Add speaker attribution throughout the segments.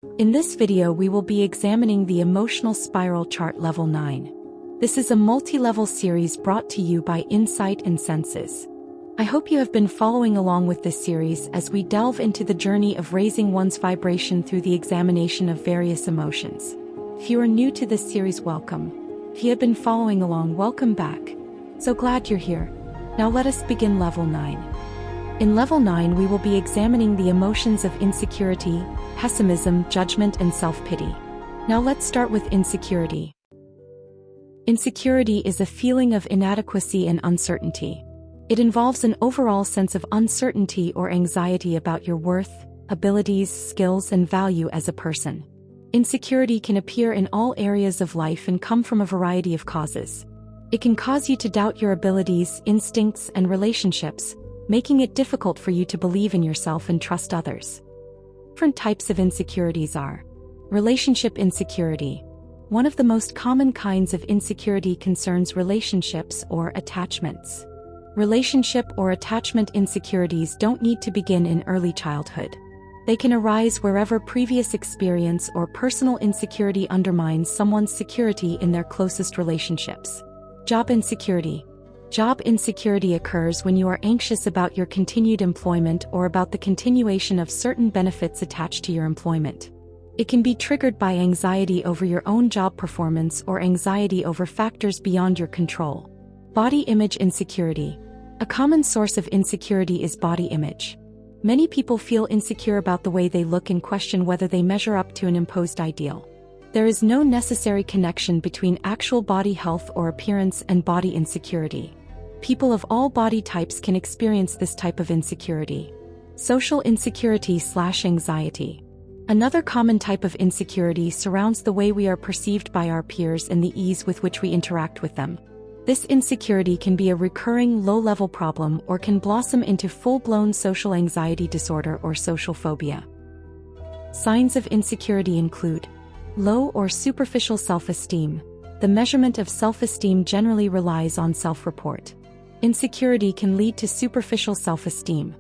Speaker 1: In this video we will be examining the Emotional Spiral Chart Level 9. This is a multi-level series brought to you by Insight and Senses. I hope you have been following along with this series as we delve into the journey of raising one's vibration through the examination of various emotions. If you are new to this series, welcome. If you have been following along, welcome back. So glad you're here. Now let us begin Level 9. In Level 9 we will be examining the emotions of insecurity, pessimism, judgment, and self-pity. Now let's start with insecurity. Insecurity is a feeling of inadequacy and uncertainty. It involves an overall sense of uncertainty or anxiety about your worth, abilities, skills, and value as a person. Insecurity can appear in all areas of life and come from a variety of causes. It can cause you to doubt your abilities, instincts, and relationships, making it difficult for you to believe in yourself and trust others. Different types of insecurities are: relationship insecurity. One of the most common kinds of insecurity concerns relationships or attachments. Relationship or attachment insecurities don't need to begin in early childhood. They can arise wherever previous experience or personal insecurity undermines someone's security in their closest relationships. Job insecurity. Job insecurity occurs when you are anxious about your continued employment or about the continuation of certain benefits attached to your employment. It can be triggered by anxiety over your own job performance or anxiety over factors beyond your control. Body image insecurity. A common source of insecurity is body image. Many people feel insecure about the way they look and question whether they measure up to an imposed ideal. There is no necessary connection between actual body health or appearance and body insecurity. People of all body types can experience this type of insecurity. Social insecurity/anxiety. Another common type of insecurity surrounds the way we are perceived by our peers and the ease with which we interact with them. This insecurity can be a recurring low-level problem or can blossom into full-blown social anxiety disorder or social phobia. Signs of insecurity include low or superficial self-esteem. The measurement of self-esteem generally relies on self-report. Insecurity can lead to superficial self-esteem.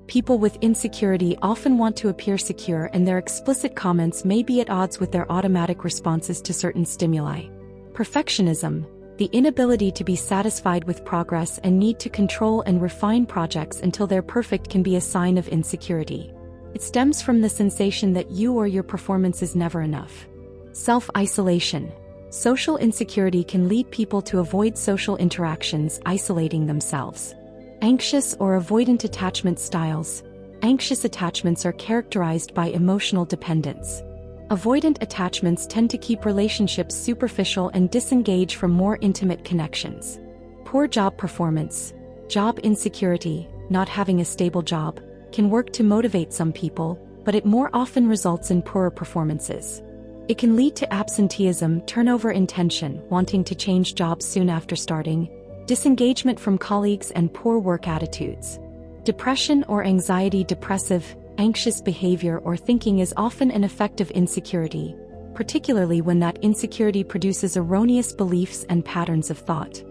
Speaker 1: People with insecurity often want to appear secure, and their explicit comments may be at odds with their automatic responses to certain stimuli. Perfectionism. The inability to be satisfied with progress and need to control and refine projects until they're perfect can be a sign of insecurity. It stems from the sensation that you or your performance is never enough. Self-isolation. Social insecurity can lead people to avoid social interactions, isolating themselves. Anxious or avoidant attachment styles. Anxious attachments are characterized by emotional dependence. Avoidant attachments tend to keep relationships superficial and disengage from more intimate connections. Poor job performance. Job insecurity, not having a stable job, can work to motivate some people, but it more often results in poorer performances. It can lead to absenteeism, turnover in tension, wanting to change jobs soon after starting, disengagement from colleagues, and poor work attitudes. Depression or anxiety. Depressive, anxious behavior or thinking is often an effect of insecurity, particularly when that insecurity produces erroneous beliefs and patterns of thought.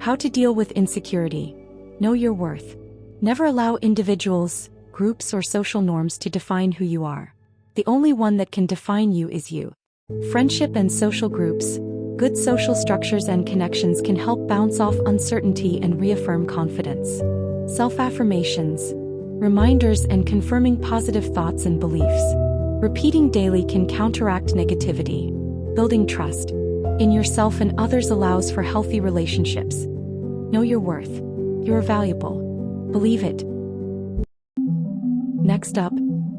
Speaker 1: How to deal with insecurity. Know your worth. Never allow individuals, groups, or social norms to define who you are. The only one that can define you is you. Friendship and social groups. Good social structures and connections can help bounce off uncertainty and reaffirm confidence. Self-affirmations. Reminders and confirming positive thoughts and beliefs. Repeating daily can counteract negativity. Building trust in yourself and others allows for healthy relationships. Know your worth. You are valuable. Believe it. Next up,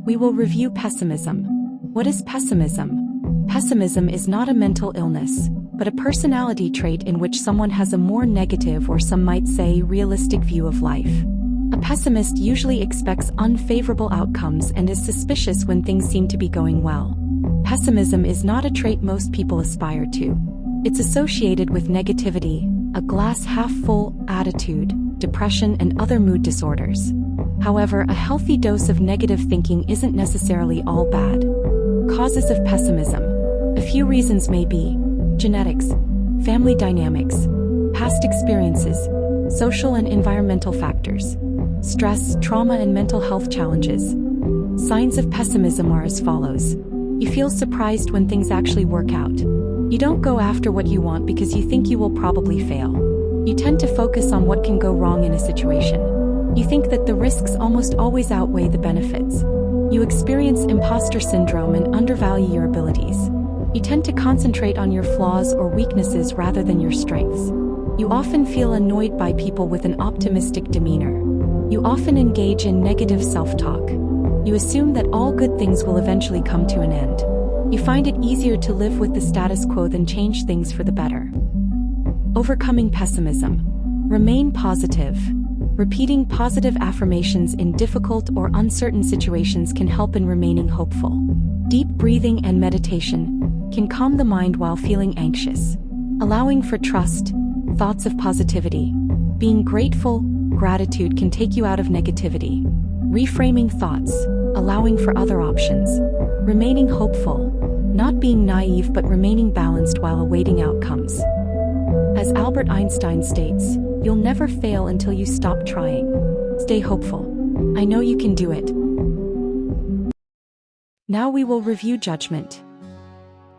Speaker 1: we will review pessimism. What is pessimism? Pessimism is not a mental illness, but a personality trait in which someone has a more negative, or some might say realistic, view of life. A pessimist usually expects unfavorable outcomes and is suspicious when things seem to be going well. Pessimism is not a trait most people aspire to. It's associated with negativity, a glass-half-full attitude, depression, and other mood disorders. However, a healthy dose of negative thinking isn't necessarily all bad. Causes of pessimism. A few reasons may be genetics, family dynamics, past experiences, social and environmental factors, stress, trauma, and mental health challenges. Signs of pessimism are as follows. You feel surprised when things actually work out. You don't go after what you want because you think you will probably fail. You tend to focus on what can go wrong in a situation. You think that the risks almost always outweigh the benefits. You experience imposter syndrome and undervalue your abilities. You tend to concentrate on your flaws or weaknesses rather than your strengths. You often feel annoyed by people with an optimistic demeanor. You often engage in negative self-talk. You assume that all good things will eventually come to an end. You find it easier to live with the status quo than change things for the better. Overcoming pessimism. Remain positive. Repeating positive affirmations in difficult or uncertain situations can help in remaining hopeful. Deep breathing and meditation can calm the mind while feeling anxious. Allowing for trust, thoughts of positivity. Being grateful, gratitude can take you out of negativity. Reframing thoughts, allowing for other options. Remaining hopeful, not being naive but remaining balanced while awaiting outcomes. As Albert Einstein states, you'll never fail until you stop trying. Stay hopeful. I know you can do it. Now we will review judgment.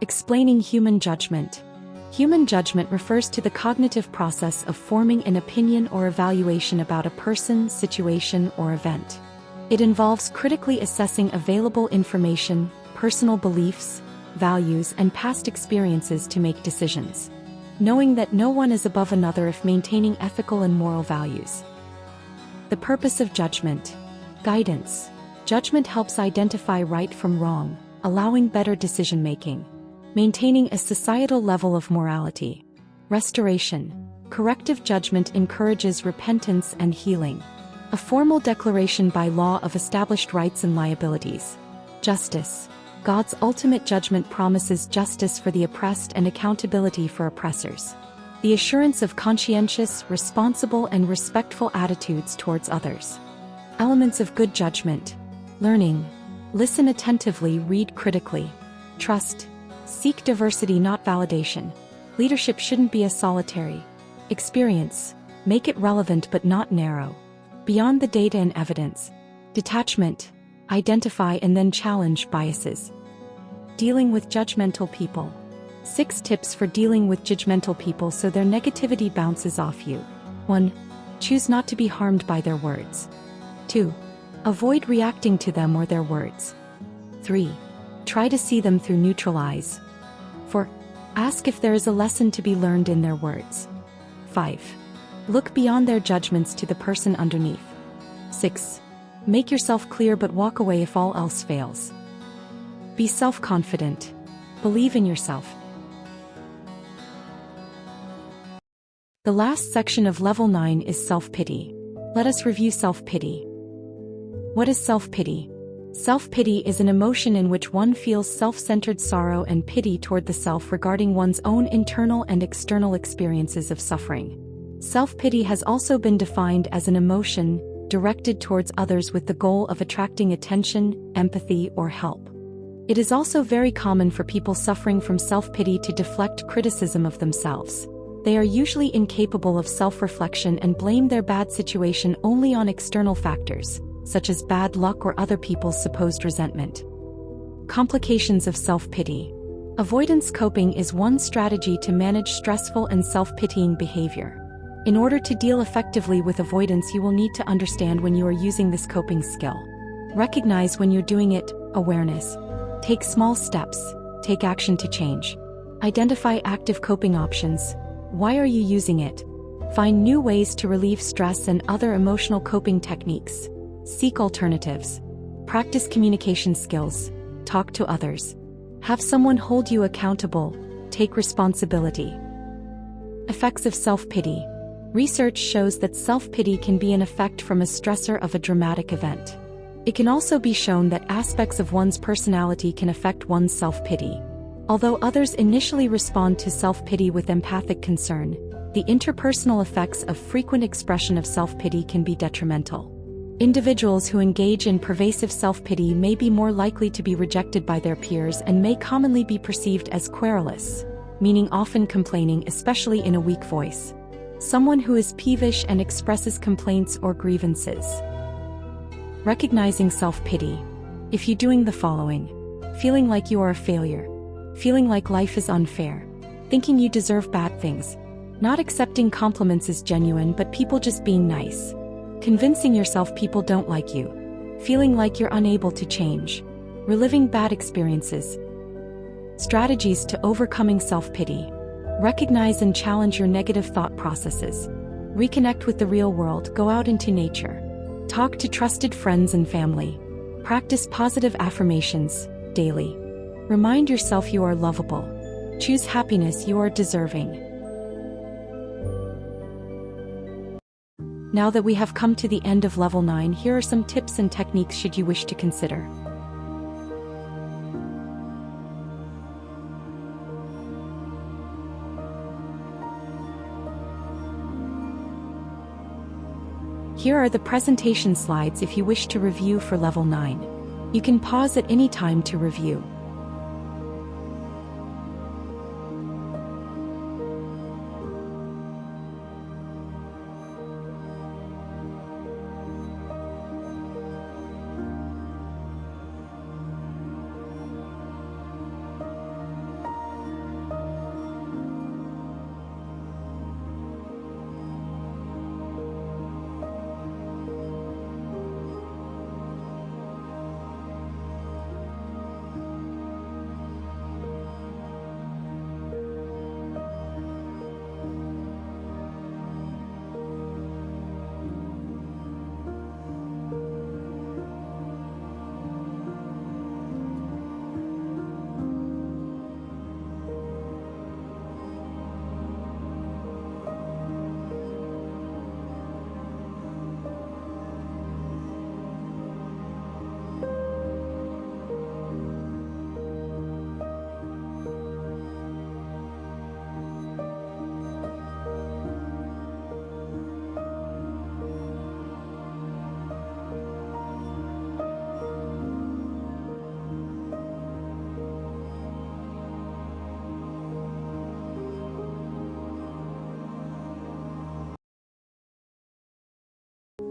Speaker 1: Explaining human judgment. Human judgment refers to the cognitive process of forming an opinion or evaluation about a person, situation, or event. It involves critically assessing available information, personal beliefs, values, and past experiences to make decisions. Knowing that no one is above another if maintaining ethical and moral values. The purpose of judgment. Guidance. Judgment helps identify right from wrong, allowing better decision-making. Maintaining a societal level of morality. Restoration. Corrective judgment encourages repentance and healing. A formal declaration by law of established rights and liabilities. Justice. God's ultimate judgment promises justice for the oppressed and accountability for oppressors. The assurance of conscientious, responsible, and respectful attitudes towards others. Elements of good judgment. Learning. Listen attentively, read critically. Trust. Seek diversity, not validation. Leadership shouldn't be a solitary. Experience. Make it relevant but not narrow. Beyond the data and evidence. Detachment. Identify and then challenge biases. Dealing with judgmental people. 6 tips for dealing with judgmental people so their negativity bounces off you. 1. Choose not to be harmed by their words. 2. Avoid reacting to them or their words. 3. Try to see them through neutral eyes. 4. Ask if there is a lesson to be learned in their words. 5. Look beyond their judgments to the person underneath. 6. Make yourself clear but walk away if all else fails. Be self-confident. Believe in yourself. The last section of Level 9 is self-pity. Let us review self-pity. What is self-pity? Self-pity is an emotion in which one feels self-centered sorrow and pity toward the self regarding one's own internal and external experiences of suffering. Self-pity has also been defined as an emotion directed towards others with the goal of attracting attention, empathy, or help. It is also very common for people suffering from self-pity to deflect criticism of themselves. They are usually incapable of self-reflection and blame their bad situation only on external factors, such as bad luck or other people's supposed resentment. Complications of self-pity. Avoidance coping is one strategy to manage stressful and self-pitying behavior. In order to deal effectively with avoidance, you will need to understand when you are using this coping skill. Recognize when you're doing it, awareness. Take small steps, take action to change. Identify active coping options. Why are you using it? Find new ways to relieve stress and other emotional coping techniques. Seek alternatives. Practice communication skills. Talk to others. Have someone hold you accountable. Take responsibility. Effects of self-pity. Research shows that self-pity can be an effect from a stressor of a dramatic event. It can also be shown that aspects of one's personality can affect one's self-pity. Although others initially respond to self-pity with empathic concern, the interpersonal effects of frequent expression of self-pity can be detrimental. Individuals who engage in pervasive self-pity may be more likely to be rejected by their peers and may commonly be perceived as querulous, meaning often complaining, especially in a weak voice. Someone who is peevish and expresses complaints or grievances. Recognizing self-pity. If you're doing the following: feeling like you are a failure, feeling like life is unfair, thinking you deserve bad things, not accepting compliments as genuine but people just being nice, convincing yourself people don't like you, feeling like you're unable to change, reliving bad experiences. Strategies to overcoming self-pity. Recognize and challenge your negative thought processes. Reconnect with the real world, go out into nature. Talk to trusted friends and family. Practice positive affirmations daily. Remind yourself you are lovable. Choose happiness, you are deserving. Now that we have come to the end of level 9, here are some tips and techniques should you wish to consider. Here are the presentation slides if you wish to review for level 9. You can pause at any time to review.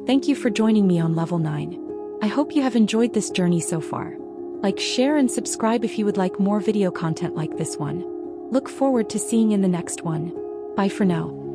Speaker 1: Thank you for joining me on level 9. I hope you have enjoyed this journey so far. Like, share and subscribe if you would like more video content like this one. Look forward to seeing you in the next one. Bye for now.